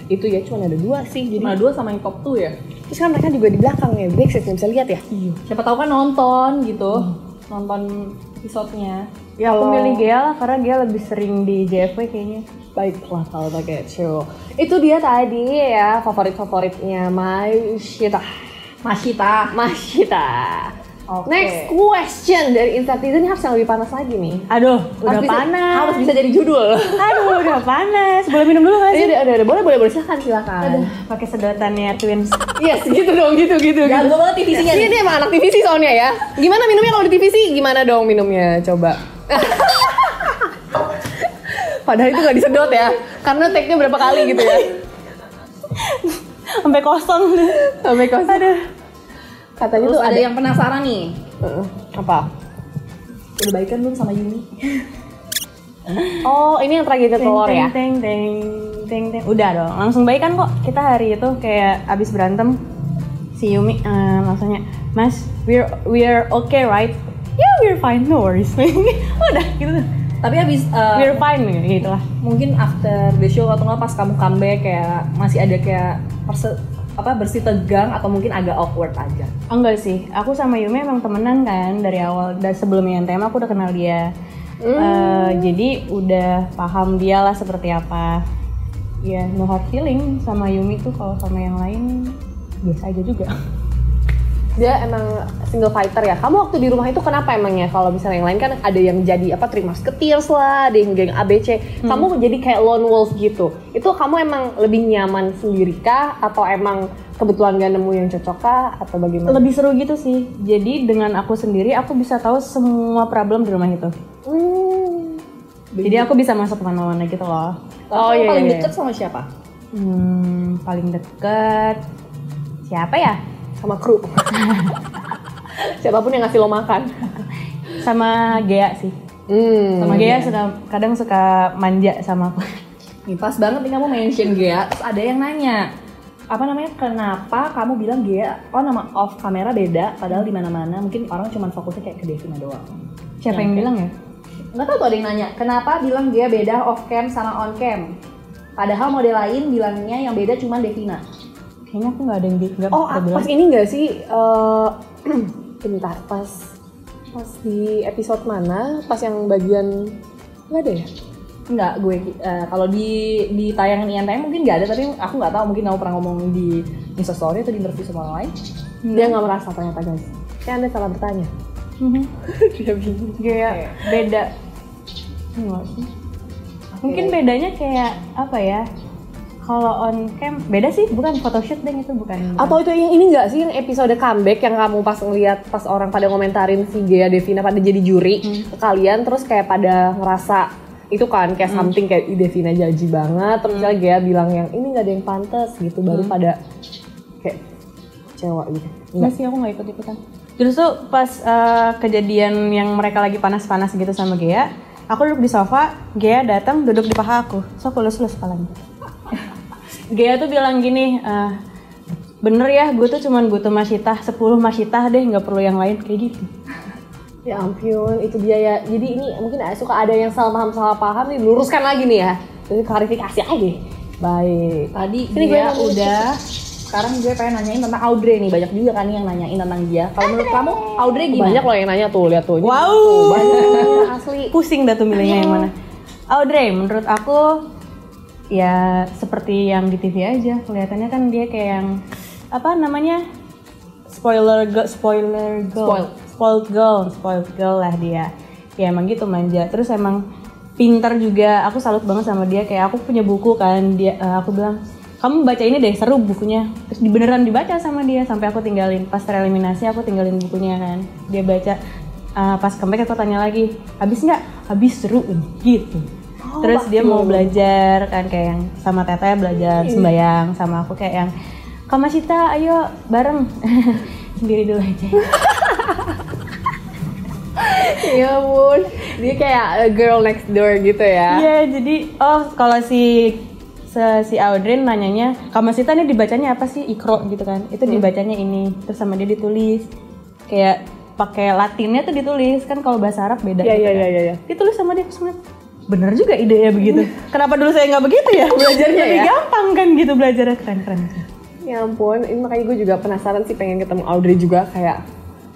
Itu ya cuma ada 2 sih. Jadi Cuma 2 sama yang top 2 ya? terus kan mereka juga di belakang ya, backstage nggak bisa lihat ya. Iya. Siapa tahu kan nonton gitu, nonton episode-nya. Ya Aku milih Gea lah karena Gea lebih sering di JFW kayaknya. Baiklah kalau pakai show. Itu dia tadi ya favoritnya Masyita. Oke. Next question dari Instatizen harus yang lebih panas lagi nih. Aduh, udah panas. Harus bisa jadi judul. Aduh, udah panas. Boleh minum dulu nggak sih? Udah, boleh silakan. Pakai sedotannya Twins. Yes, gitu dong, gitu. Jago banget TVC-nya Ini dia emang anak TVC soalnya ya. Gimana minumnya kalau di TVC? Gimana dong minumnya? Coba. Padahal itu nggak disedot ya, karena take-nya berapa kali gitu ya. Sampai kosong. Aduh. Katanya Terus tuh ada yang penasaran nih. apa? Udah baikan belum sama Yumi? Oh, ini yang tragedi telur ya? Teng. Udah dong, langsung baikan kok. Kita hari itu kayak abis berantem si Yumi langsungnya, Mas, we're okay right? Yeah, we're fine, no worries. Udah gitu. Tapi habis We're fine gitu lah. mungkin after the show atau nggak pas kamu comeback kayak masih ada kayak bersih tegang atau mungkin agak awkward aja? Enggak sih, aku sama Yumi emang temenan kan dari awal, dari sebelum YNTM aku udah kenal dia. Jadi udah paham dia lah seperti apa. Ya no hard feeling sama Yumi tuh, kalau sama yang lain biasa aja juga. Dia emang single fighter ya. Kamu waktu di rumah itu kenapa emangnya? Kalau misalnya yang lain kan ada yang jadi Three Musketeers lah, ada yang geng ABC. Kamu jadi kayak lone wolf gitu. Itu kamu emang lebih nyaman sendiri kah? Atau emang kebetulan gak nemu yang cocok kah? Atau bagaimana? Lebih seru gitu sih. Jadi dengan aku sendiri aku bisa tahu semua problem di rumah itu. Jadi aku bisa masuk kemana-mana gitu loh. Paling deket sama siapa? Paling deket siapa ya? Sama kru. Siapapun yang ngasih lo makan. Sama Gea sih. Sama Gea kadang suka manja sama aku. Nih pas banget nih kamu mention Gea, terus ada yang nanya, kenapa kamu bilang Gea? Oh, nama off kamera beda, padahal di mana-mana mungkin orang cuma fokusnya kayak ke Devina doang. Siapa yang bilang ya? Nggak tahu tuh, ada yang nanya, kenapa bilang Gea beda off cam sama on cam? Padahal model lain bilangnya yang beda cuma Devina. Kayaknya aku nggak ada yang bilang. Pas ini nggak sih? Bentar, pas di episode mana? Pas yang bagian nggak ada ya? Enggak, gue kalau di tayangan INTM mungkin nggak ada, tapi aku nggak tahu, mungkin kamu pernah ngomong di Instastory atau di interview sama orang lain. Dia nggak merasa ternyata guys. Kayak Anda salah bertanya. Dia bingung. Kayak beda. Enggak sih. Mungkin bedanya kayak apa ya? Kalau on cam beda sih, bukan photoshoot deh itu bukan. Atau itu yang ini nggak sih yang episode comeback yang kamu pas ngeliat pas orang pada ngomentarin si Gea Devina pada jadi juri ke kalian, terus kayak pada ngerasa itu kan kayak something kayak Devina jaji banget, terus misalnya Gea bilang yang ini nggak ada yang pantas gitu, baru pada kayak kecewa gitu. Enggak sih, aku nggak ikut-ikutan. Justru pas kejadian yang mereka lagi panas-panas gitu sama Gea, Aku duduk di sofa, Gea datang duduk di paha aku. So aku lus-lus kepalanya. Gea tuh bilang gini, bener ya, gue tuh cuman butuh masyitah, 10 masyitah deh, nggak perlu yang lain, kayak gitu. Ya ampun, itu dia ya. Jadi ini mungkin suka ada yang salah paham nih, luruskan lagi nih ya. Jadi klarifikasi aja. Baik. Tadi Ini gue dia mau udah. Sekarang gue pengen nanyain tentang Audrey nih. Banyak juga kan yang nanyain tentang dia. Kalau menurut kamu Audrey gimana? banyak loh yang nanya tuh, lihat tuh. Ini Wow. tuh, banyak asli. Pusing dah tuh milihnya yang mana. Audrey, menurut aku ya seperti yang di TV aja. Kelihatannya kan dia kayak yang apa namanya? Spoiled girl lah dia. Ya emang gitu manja. Terus emang pintar juga. Aku salut banget sama dia. Kayak aku punya buku kan. Aku bilang, kamu baca ini deh, seru bukunya. Terus beneran dibaca sama dia sampai aku tinggalin. Pas tereliminasi aku tinggalin bukunya kan. Dia baca. Pas comeback aku tanya lagi, habis nggak? Habis, seru gitu. Terus dia mau belajar kan, kayak yang sama Teteh belajar sembayang, sama aku kayak yang Kak Masita, ayo bareng. Sendiri dulu aja. Ya ampun, dia kayak girl next door gitu ya. Iya, jadi kalau si Audrey nanyanya, Kak Masita nih dibacanya apa sih? Ikro gitu kan. Itu dibacanya ini. Terus sama dia ditulis kayak pakai Latinnya tuh ditulis kan, kalau bahasa Arab beda gitu kan. Iya. Ditulis sama dia, terus bener juga idenya begitu. Kenapa dulu saya nggak begitu ya? Belajarnya lebih ya? gampang kan gitu belajarnya, keren. Ya ampun, ini makanya gue juga penasaran sih, pengen ketemu Audrey juga kayak,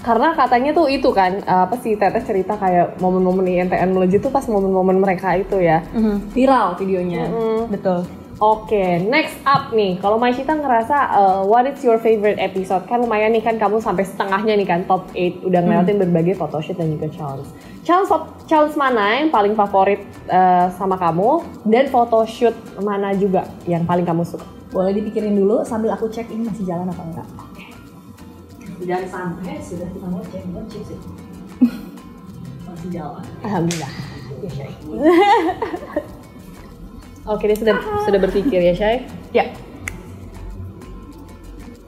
karena katanya tuh itu kan apa sih Teteh cerita kayak momen-momen INTN melejit tuh pas momen-momen mereka itu ya. Viral videonya. Betul. Oke, next up nih, kalau Maishita ngerasa what is your favorite episode? Kan lumayan nih kan, kamu sampai setengahnya nih kan, top 8 udah ngelewatin berbagai photoshoot dan juga challenge. Challenge mana yang paling favorit sama kamu, dan photoshoot mana juga yang paling kamu suka? Boleh dipikirin dulu sambil aku cek ini masih jalan apa enggak. Oke. Jangan sampai sudah kita mau cek sih. Masih jalan. Alhamdulillah. Ya, Syai. Oke, dia sudah berpikir ya, Syai? Ya.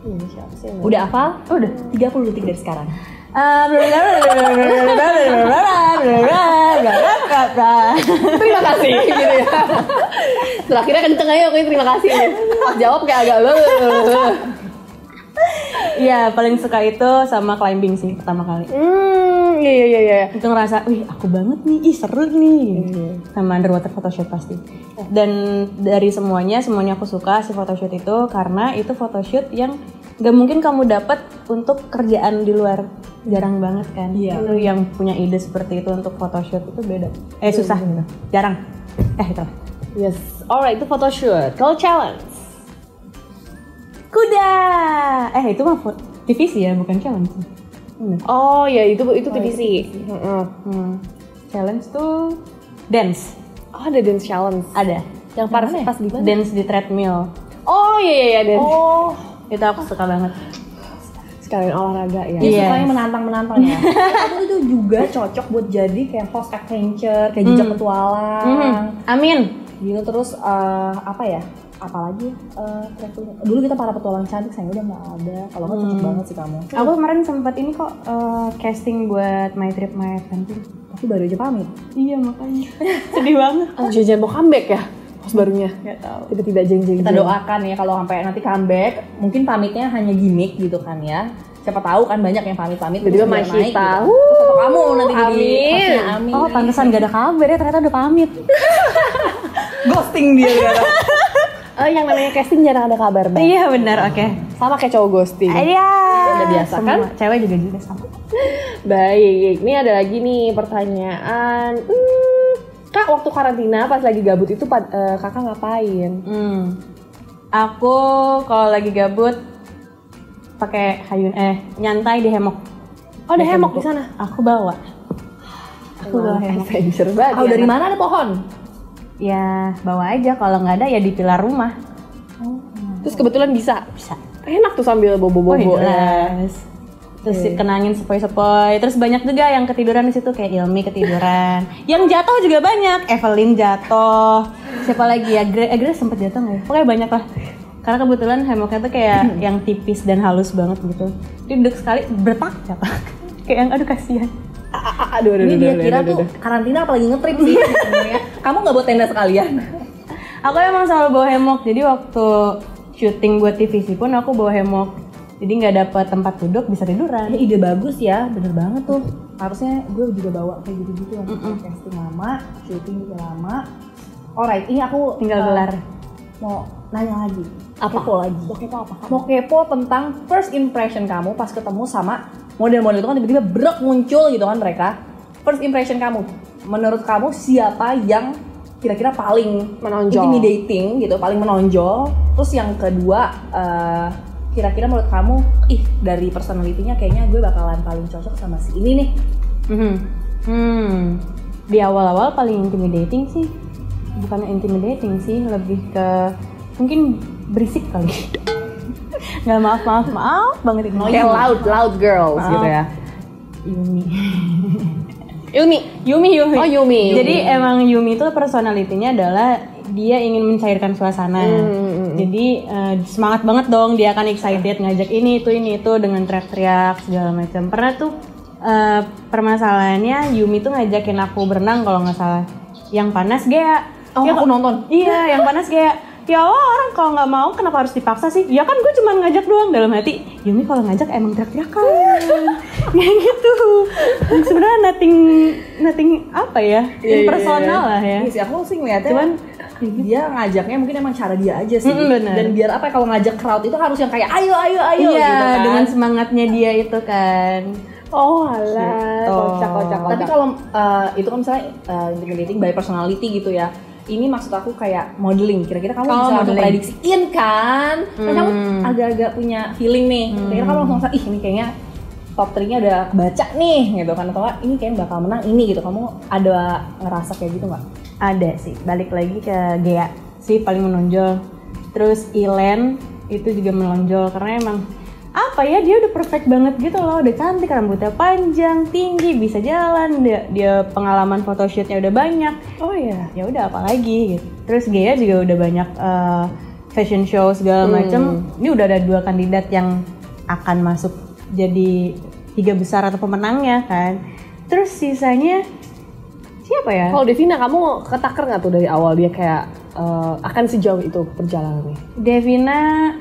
Ini siapa sih? Udah hafal? Udah. 30 detik dari sekarang. Terima kasih gitu ya. Terakhirnya kenceng aja, oke, terima kasih. Pas jawab kayak agak Iya, paling suka itu sama climbing sih pertama kali. Iya. Itu ngerasa, wih aku banget nih, ih seru nih. Sama underwater photoshoot pasti. Dan dari semuanya aku suka si photoshoot itu karena itu photoshoot yang gak mungkin kamu dapat untuk kerjaan di luar. Jarang banget kan. Iya. Itu yang punya ide seperti itu untuk photoshoot itu beda. Susah gitu. Jarang. Itulah. Yes. Alright, itu photoshoot. Kalau challenge? Kuda. Itu mah TVC ya, bukan challenge. Oh ya, itu TVC. Challenge tuh dance. Oh, ada dance challenge. Ada. Yang pas di mana? Dance di treadmill. Oh iya dance. Oh, Itu aku suka banget. Sekalian olahraga ya. dia Iya. sukanya menantang ya. Aku itu juga cocok buat jadi kayak host adventure, kayak jejak petualang. Amin. Gitu terus apa ya? Apalagi traveling. Dulu kita para petualang cantik, sayang udah nggak ada. Kalau nggak cocok banget sih kamu. Aku kemarin sempat ini kok casting buat My Trip My Adventure. Tapi baru aja pamit. Iya makanya. Sedih banget. Jangan mau comeback ya? Host barunya. Gak tahu. Tiba-tiba jeng-jeng. Kita doakan ya kalau sampai nanti comeback, mungkin pamitnya hanya gimmick gitu kan ya. Siapa tahu kan banyak yang pamit-pamit Tiba-tiba biar Maishita. naik gitu. Terus atau kamu nanti jadi Amin. hostnya, amin. Oh pantesan gak ada kabar ya, ternyata udah pamit. Ghosting dia kan. Yang namanya casting jarang ada kabar, Bang. Iya benar, oke. Sama kayak cowok ghosting. Iya. Udah biasa kan? Cewek juga sama. Baik, ini ada lagi nih pertanyaan. Kak, waktu karantina pas lagi gabut itu kakak ngapain? Aku kalau lagi gabut pakai nyantai di hemok. Oh, ada hemok di sana. Aku bawa. Aku bawa hemok. Adventure banget. Tahu dari mana ada pohon? Ya bawa aja, kalau nggak ada ya di pilar rumah. Terus kebetulan bisa. Enak tuh sambil bobo-bobo. Jelas. Terus kenangin sepoi-sepoi. Terus banyak juga yang ketiduran di situ, kayak Ilmi ketiduran. Yang jatuh juga banyak. Evelyn jatuh. Siapa lagi ya? Grace sempet jatuh nggak ya? Pokoknya banyak lah. Karena kebetulan hemoknya tuh kayak yang tipis dan halus banget gitu. Dia duduk sekali bertak jatuh. Kayak yang aduh kasihan. Ini dia kira tuh karantina apalagi ngetrip sih sebenarnya. Kamu nggak buat tenda sekalian? Aku emang selalu bawa hemok, jadi waktu syuting buat TVC pun aku bawa hemok. Jadi nggak dapat tempat duduk, bisa tiduran. Ya, ide bagus ya, bener banget tuh. Harusnya gue juga bawa kayak gitu-gitu lah. Casting lama, syuting juga lama. Alright, ini aku Tinggal gelar. Mau nanya lagi. Apa? Kepo lagi. Mau kepo tentang first impression kamu pas ketemu sama model-model itu kan tiba-tiba brek muncul gitu kan mereka. First impression kamu, menurut kamu siapa yang kira-kira paling Menonjol. intimidating gitu, paling menonjol? Terus yang kedua, kira-kira menurut kamu, dari personality-nya kayaknya gue bakalan paling cocok sama si ini nih. Di awal-awal paling intimidating sih, bukan intimidating sih, lebih ke mungkin berisik kali. Nggak maaf banget ini. Kayak loud girls gitu ya. Yumi. Oh, Yumi. Jadi emang Yumi itu personalitinya adalah dia ingin mencairkan suasana. Jadi semangat banget dong, dia akan excited ngajak ini itu dengan teriak-teriak segala macam. Pernah tuh permasalahannya Yumi tuh ngajakin aku berenang kalau nggak salah. Yang panas Gea. Oh, aku nonton. Iya, yang panas Gea. Ya Allah, orang kalau nggak mau kenapa harus dipaksa sih? Ya kan gue cuma ngajak doang. Dalam hati, Yumi kalau ngajak emang teriak-teriakan. Kayak gitu. Sebenarnya nothing apa ya? Impersonal lah ya. Iya sih, aku sih ngeliatnya Cuman dia ngajaknya mungkin emang cara dia aja sih. bener. Dan biar apa, kalau ngajak crowd itu harus yang kayak ayo iya, gitu kan. dengan semangatnya dia itu kan. Oh alah, Gitu. kocak. Tapi kalau itu kan misalnya intimidating by personality gitu ya. Ini maksud aku kayak modeling. Kira-kira kamu bisa langsung modeling. prediksiin kan? Kan kamu agak-agak punya feeling nih. Kira-kira kamu langsung ini kayaknya top 3-nya udah kebaca nih gitu kan, atau ini kayaknya bakal menang ini gitu. Kamu ada ngerasa kayak gitu nggak? Ada sih, balik lagi ke Gea sih paling menonjol. Terus Ilen itu juga menonjol karena emang apa ya, dia udah perfect banget gitu loh, udah cantik, rambutnya panjang, tinggi, bisa jalan, dia pengalaman photoshootnya udah banyak. Oh iya. Ya udah apalagi gitu. Terus Gea juga udah banyak fashion show segala macem. Ini udah ada 2 kandidat yang akan masuk jadi 3 besar atau pemenangnya kan. Terus sisanya siapa ya? Kalau Devina, kamu ketaker nggak tuh dari awal dia kayak akan sejauh itu perjalanannya? Devina,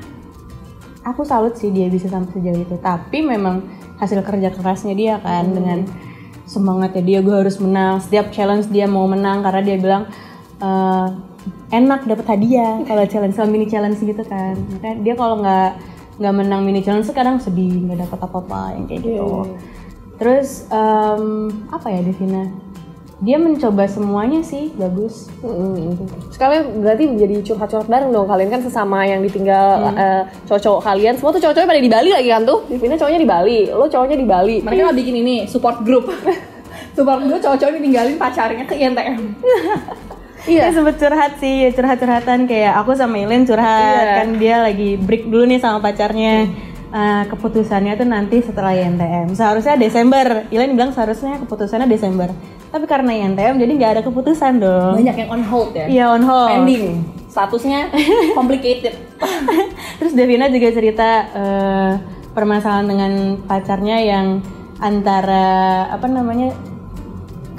aku salut sih dia bisa sampai sejauh itu. Tapi memang hasil kerja kerasnya dia kan, dengan semangatnya dia, gue harus menang. Setiap challenge dia mau menang karena dia bilang enak dapat hadiah kalau challenge, kalau mini challenge gitu kan. Makanya dia kalau nggak menang mini challenge sekarang sedih, nggak dapat apa-apa yang kayak gitu. Terus apa ya Devina? Dia mencoba semuanya sih, bagus. Sekalian berarti jadi curhat-curhat bareng dong, kalian kan sesama yang ditinggal cowok-cowok kalian. Semua tuh cowok-cowoknya pada di Bali lagi kan tuh. Devina cowoknya di Bali, lo cowoknya di Bali. Mereka nggak bikin ini support group. Support group cowok-cowok ditinggalin pacarnya ke INTM. Iya, sempet curhat sih, curhat-curhatan kayak aku sama Ilen curhat kan, dia lagi break dulu nih sama pacarnya. Keputusannya tuh nanti setelah INTM. Seharusnya Desember. Ilen bilang seharusnya keputusannya Desember. Tapi karena INTM jadi nggak ada keputusan dong. Banyak yang on hold ya. Iya, on hold. Pending. Statusnya complicated. Terus Devina juga cerita permasalahan dengan pacarnya yang antara apa namanya,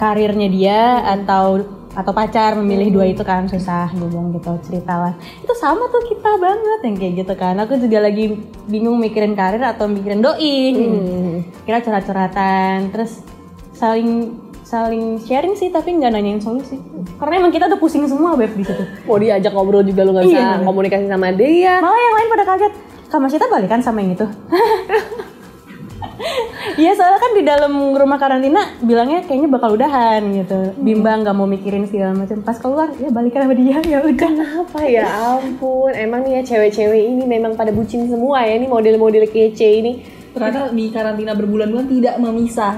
karirnya dia atau pacar, memilih 2 itu kan susah, dia bilang gitu, ceritalah. Itu sama tuh kita banget yang kayak gitu kan. Aku juga lagi bingung mikirin karir atau mikirin doi. Kira curhat-curhatan, terus saling sharing sih, tapi nggak nanyain solusi. Karena emang kita udah pusing semua Beb di situ. Mau diajak ngobrol juga lu nggak bisa komunikasi sama dia. Malah yang lain pada kaget, Kak Masyita balikan sama yang itu. Iya, soalnya kan di dalam rumah karantina bilangnya kayaknya bakal udahan gitu. Bimbang, nggak mau mikirin segala macam. Pas keluar ya balikan sama dia, ya udah. Kenapa ya ampun, emang nih ya cewek-cewek ini memang pada bucin semua ya, ini model-model kece ini. Ternyata di karantina berbulan-bulan tidak memisah.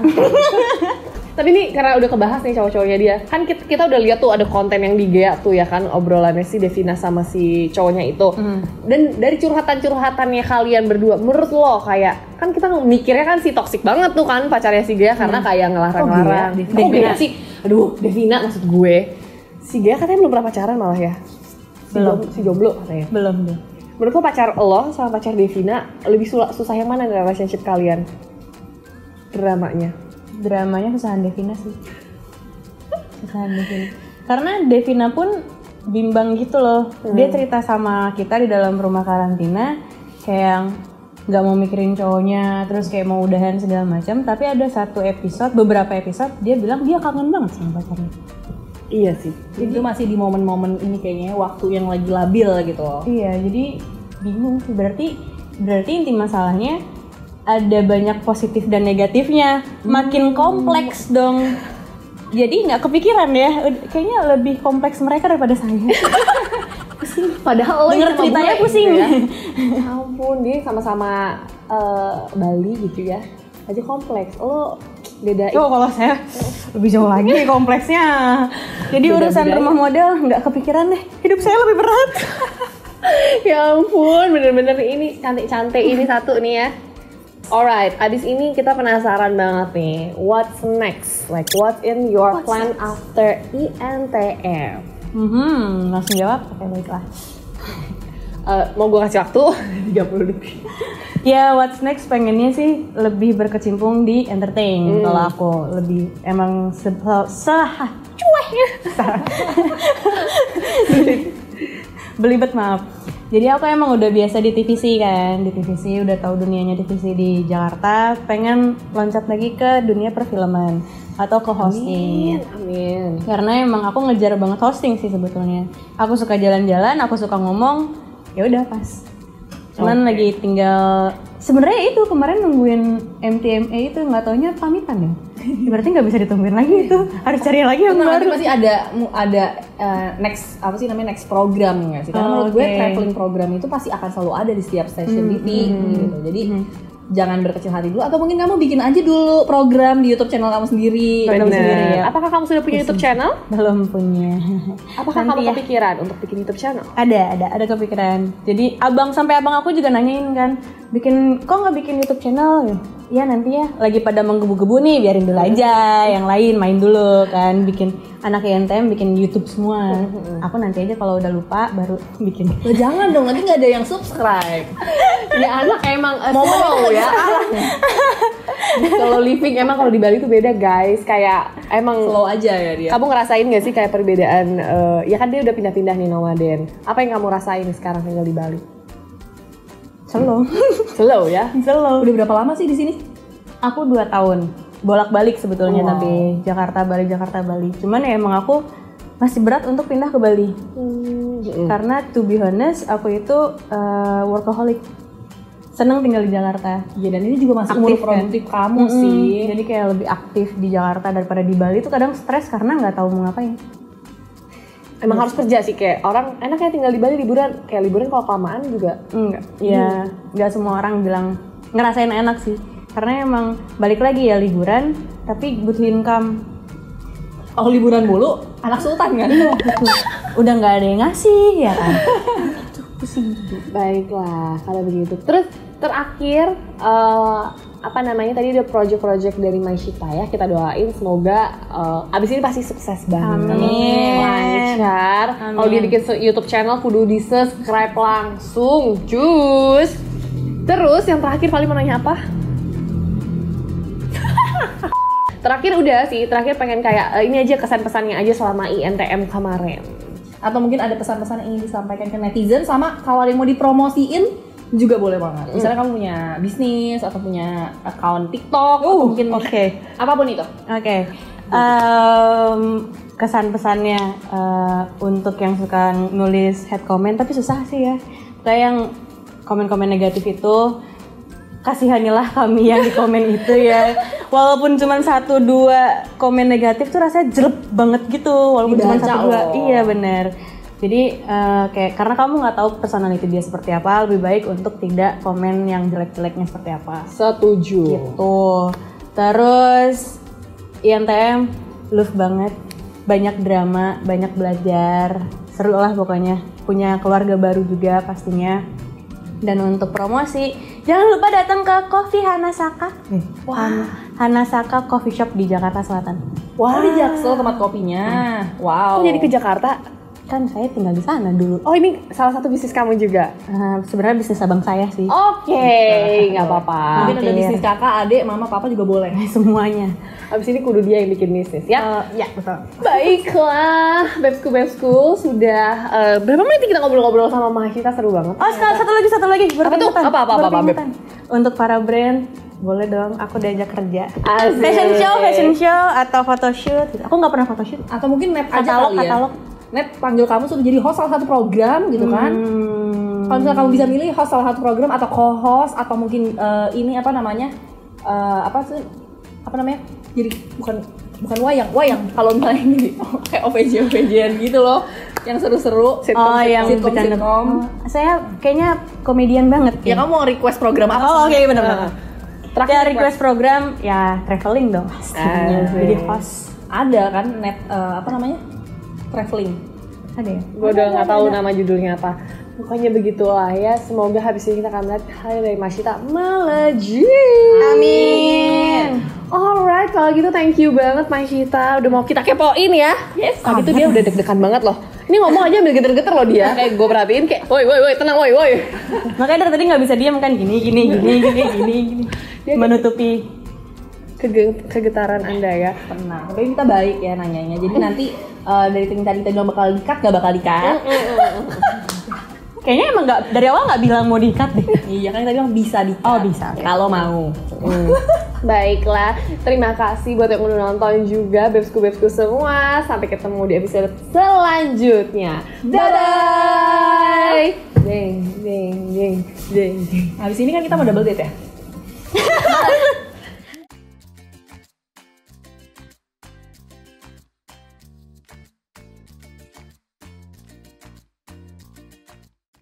Tapi ini karena udah kebahas nih cowok-cowoknya dia, kan kita udah lihat tuh ada konten yang di Gea tuh ya kan, obrolannya si Devina sama si cowoknya itu. Dan dari curhatan-curhatannya kalian berdua, menurut lo kayak, kan kita mikirnya kan si toksik banget tuh kan pacarnya si Gea karena kayak ngelarang-larang. Devina? Gea sih? Aduh, Devina maksud gue. Si Gea katanya belum pernah pacaran malah ya? Si jomblo katanya. Belum. Menurut lo pacar lo sama pacar Devina lebih susah yang mana nih relationship kalian? Dramanya? dramanya Susahan Devina sih. Susahan Devina. Karena Devina pun bimbang gitu loh. Dia cerita sama kita di dalam rumah karantina kayak yang nggak mau mikirin cowoknya, terus kayak mau udahan segala macam. Tapi ada beberapa episode dia bilang dia kangen banget sama pacarnya. Iya sih. Jadi itu masih di momen-momen ini kayaknya waktu yang lagi labil gitu loh. Iya, jadi bingung sih. Berarti inti masalahnya ada banyak positif dan negatifnya. Makin kompleks dong. Jadi nggak kepikiran ya. Kayaknya lebih kompleks mereka daripada saya. Pusing. Padahal denger ceritanya pusing. Gitu ya. Ampun, dia sama-sama Bali gitu ya. Aja kompleks. Lo beda. Kalau saya lebih jauh lagi kompleksnya. Jadi Beda urusan budaya. rumah model nggak kepikiran deh. Hidup saya lebih berat. Ya ampun, bener-bener ini cantik-cantik ini satu nih ya. Alright, abis ini kita penasaran banget nih. What's next? Like what's in your plan after INTM? Langsung jawab. Oke, baiklah. Mau gue kasih waktu 30 detik. Ya, what's next pengennya sih lebih berkecimpung di entertain. Kalau aku lebih emang belibet, maaf. Jadi aku emang udah biasa di TVC kan, di TVC udah tahu dunianya TVC di Jakarta. Pengen loncat lagi ke dunia perfilman atau ke hosting. Amin. Karena emang aku ngejar banget hosting sih sebetulnya. Aku suka jalan-jalan, aku suka ngomong. Ya udah pas. Cuman lagi tinggal sebenarnya itu kemarin nungguin MTMA itu nggak taunya pamitan ya. Berarti nggak bisa ditungguin lagi itu. Harus cari lagi yang Nanti baru. pasti ada next next program nggak sih? Karena menurut gue traveling program itu pasti akan selalu ada di setiap stasiun TV gitu. Jadi jangan berkecil hati dulu, atau mungkin kamu bikin aja dulu program di YouTube channel kamu sendiri. Bener. Apakah kamu sudah punya YouTube channel? Belum punya. Apakah Nanti kamu ya. kepikiran untuk bikin YouTube channel? Ada kepikiran. Jadi abang aku juga nanyain kan, kok nggak bikin YouTube channel? Ya nanti ya, lagi pada menggebu-gebu nih, biarin dulu aja. Yang lain main dulu kan, bikin anak INTM bikin YouTube semua. Aku nanti aja kalau udah lupa baru bikin. Loh, jangan dong, nanti nggak ada yang subscribe. Ya anak emang Momennya slow ya. Kalau living emang kalau di Bali tuh beda guys. Kayak emang Slow aja ya dia. kamu ngerasain gak sih kayak perbedaan? Ya kan dia udah pindah-pindah nih nomaden. Apa yang kamu rasain sekarang tinggal di Bali? Slow. Slow ya? Slow. Udah berapa lama sih di sini? Aku 2 tahun. Bolak-balik sebetulnya tapi Jakarta Bali. Cuman ya emang aku masih berat untuk pindah ke Bali. Karena to be honest, aku itu workaholic. Seneng tinggal di Jakarta. Iya, dan ini juga masih Aktif, umur produktif kamu sih. Jadi kayak lebih aktif di Jakarta daripada di Bali tuh kadang stres karena nggak tahu mau ngapain. Emang harus kerja sih, kayak orang enaknya tinggal di Bali liburan. Kayak liburan kalau kelamaan juga Enggak. Ya, nggak semua orang bilang ngerasain enak sih. Karena emang balik lagi ya liburan, tapi butuh income. Oh, liburan mulu, anak sultan kan? Udah nggak ada yang ngasih ya kan. Pusing. baiklah kalau begitu. Terus terakhir tadi ada project-project dari Maishita ya, kita doain semoga abis ini pasti sukses banget. Amin. Lancar. Kalau dia bikin YouTube channel kudu di subscribe langsung, cus. Terus yang terakhir paling mau nanya apa? Terakhir pengen kayak ini aja kesan-pesannya aja selama INTM kemarin. Atau mungkin ada pesan-pesan yang ingin disampaikan ke netizen, sama kalau ada yang mau dipromosiin juga boleh banget. Misalnya kamu punya bisnis atau punya account TikTok, atau mungkin apapun itu. Kesan pesannya untuk yang suka nulis head comment tapi susah sih ya. Kayak yang komen-komen negatif itu, kasihanilah kami yang di komen itu ya. Walaupun cuma 1-2 komen negatif tuh rasanya jelek banget gitu. Walaupun cuma 1-2. Iya benar. Jadi kayak karena kamu nggak tahu personality dia seperti apa, lebih baik untuk tidak komen yang jelek-jeleknya seperti apa. Setuju. Gitu. Terus INTM love banget, banyak drama, banyak belajar, seru lah pokoknya. Punya keluarga baru juga pastinya. Dan untuk promosi, jangan lupa datang ke Coffee Hanasaka. Hanasaka Coffee Shop di Jakarta Selatan. Wah, di Jaksel tempat kopinya. Wow. Kok jadi ke Jakarta? kan saya tinggal di sana dulu. Oh ini salah satu bisnis kamu juga? Sebenarnya bisnis abang saya sih. Oke, nggak apa-apa. Mungkin ada bisnis kakak, adik, mama, papa juga boleh. Semuanya. Abis ini kudu dia yang bikin bisnis ya? Ya betul. Baiklah, Bebsku sudah berapa menit kita ngobrol-ngobrol sama Mahasiswa, seru banget. Oh, satu lagi. Apa tuh? Apa, Beb? Untuk para brand, boleh dong aku diajak kerja. Asik. Fashion show atau photoshoot. Aku nggak pernah photoshoot. Atau mungkin Net aja kali ya. Katalog. Net panggil kamu sudah jadi host salah satu program gitu kan. Kalau misalnya kamu bisa milih host salah satu program atau co-host atau mungkin ini apa namanya? Apa namanya? Jadi bukan wayang. Kalau misalnya ini kayak OVJ-OVJ gitu loh. Yang seru-seru. Yang sitcom. Saya kayaknya komedian banget. Ya kamu mau request program apa? Oke, benar. Terakhir request program ya traveling dong. Jadi host. Ada kan Net apa namanya? Traveling. Ada ya? Gue udah nggak tahu nama judulnya apa. Pokoknya begitulah ya. Semoga habis ini kita akan melihat hal dari Masita melejit. Amin. Alright, kalau gitu thank you banget Masita udah mau kita kepoin ya. Yes. Tadi tuh dia udah deg-degan banget loh. Ini ngomong aja ambil geter-geter loh dia. Kayak gue perhatiin kayak, woi tenang woi. Makanya dari tadi nggak bisa diam kan gini. Dia menutupi kegetaran Anda ya. Tenang, tapi kita baik ya nanyanya. Jadi nanti dari tim tadi kita bilang bakal dikat, gak bakal dikat. Kayaknya emang nggak dari awal nggak bilang mau dikat deh. Iya kan kita bilang bisa dikat. Oh bisa. Kalau mau. Baiklah, terima kasih buat yang udah nonton juga Bebsku semua. Sampai ketemu di episode selanjutnya. Dadah. Ding. Habis ini kan kita mau double date ya?